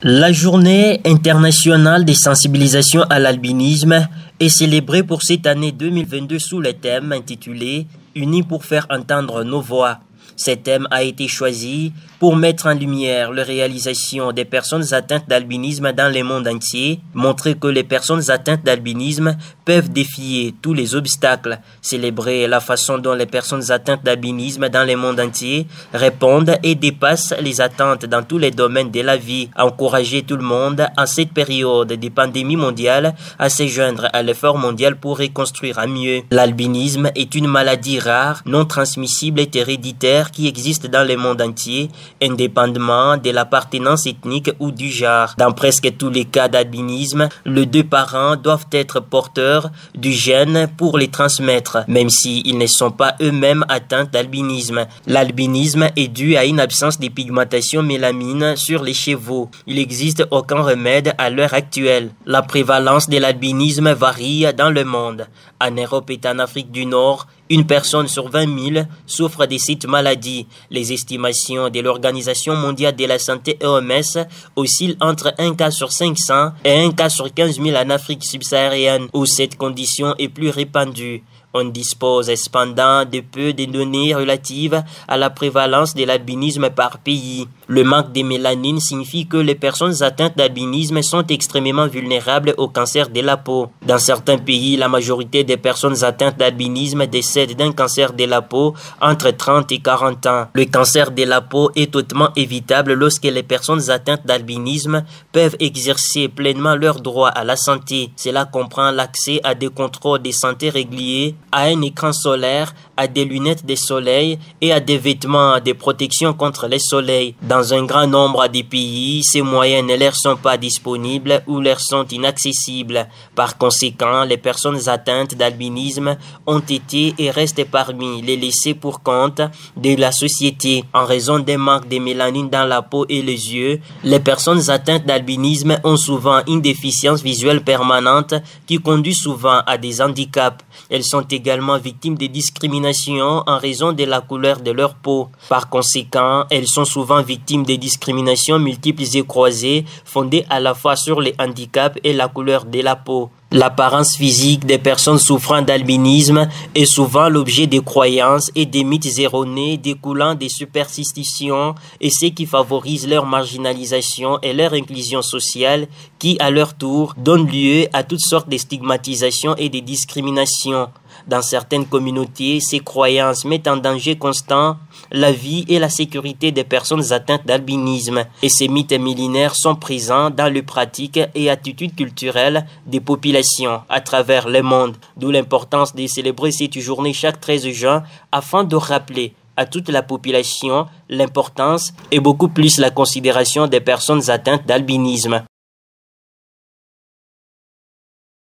La journée internationale des sensibilisations à l'albinisme est célébrée pour cette année 2022 sous le thème intitulé « Unis pour faire entendre nos voix ». Ce thème a été choisi pour mettre en lumière la réalisation des personnes atteintes d'albinisme dans le monde entier, montrer que les personnes atteintes d'albinisme peuvent défier tous les obstacles, célébrer la façon dont les personnes atteintes d'albinisme dans le monde entier répondent et dépassent les attentes dans tous les domaines de la vie, encourager tout le monde en cette période de pandémie mondiale à se joindre à l'effort mondial pour reconstruire à mieux. L'albinisme est une maladie rare, non transmissible et héréditaire qui existe dans le monde entier, indépendamment de l'appartenance ethnique ou du genre. Dans presque tous les cas d'albinisme, les deux parents doivent être porteurs du gène pour les transmettre, même s'ils ne sont pas eux-mêmes atteints d'albinisme. L'albinisme est dû à une absence de pigmentation mélamine sur les cheveux. Il n'existe aucun remède à l'heure actuelle. La prévalence de l'albinisme varie dans le monde. En Europe et en Afrique du Nord, une personne sur 20 000 souffre de cette maladie. Les estimations de l'Organisation mondiale de la santé OMS oscillent entre 1 cas sur 500 et 1 cas sur 15 000 en Afrique subsaharienne, où cette condition est plus répandue. On dispose cependant de peu de données relatives à la prévalence de l'albinisme par pays. Le manque de mélanine signifie que les personnes atteintes d'albinisme sont extrêmement vulnérables au cancer de la peau. Dans certains pays, la majorité des personnes atteintes d'albinisme décèdent d'un cancer de la peau entre 30 et 40 ans. Le cancer de la peau est totalement évitable lorsque les personnes atteintes d'albinisme peuvent exercer pleinement leur droit à la santé. Cela comprend l'accès à des contrôles de santé réguliers, à un écran solaire, à des lunettes de soleil et à des vêtements de protection contre le soleil. Dans un grand nombre de pays, ces moyens ne leur sont pas disponibles ou leur sont inaccessibles. Par conséquent, les personnes atteintes d'albinisme ont été et restent parmi les laissés pour compte de la société. En raison d'un manque de mélanine dans la peau et les yeux, les personnes atteintes d'albinisme ont souvent une déficience visuelle permanente qui conduit souvent à des handicaps. Elles sont également victimes de discriminations en raison de la couleur de leur peau. Par conséquent, elles sont souvent victimes de discriminations multiples et croisées fondées à la fois sur les handicaps et la couleur de la peau. L'apparence physique des personnes souffrant d'albinisme est souvent l'objet de croyances et des mythes erronés découlant des superstitions et ce qui favorise leur marginalisation et leur inclusion sociale qui, à leur tour, donnent lieu à toutes sortes de stigmatisations et de discriminations. Dans certaines communautés, ces croyances mettent en danger constant la vie et la sécurité des personnes atteintes d'albinisme. Et ces mythes millénaires sont présents dans les pratiques et attitudes culturelles des populations à travers le monde. D'où l'importance de célébrer cette journée chaque 13 juin afin de rappeler à toute la population l'importance et beaucoup plus la considération des personnes atteintes d'albinisme.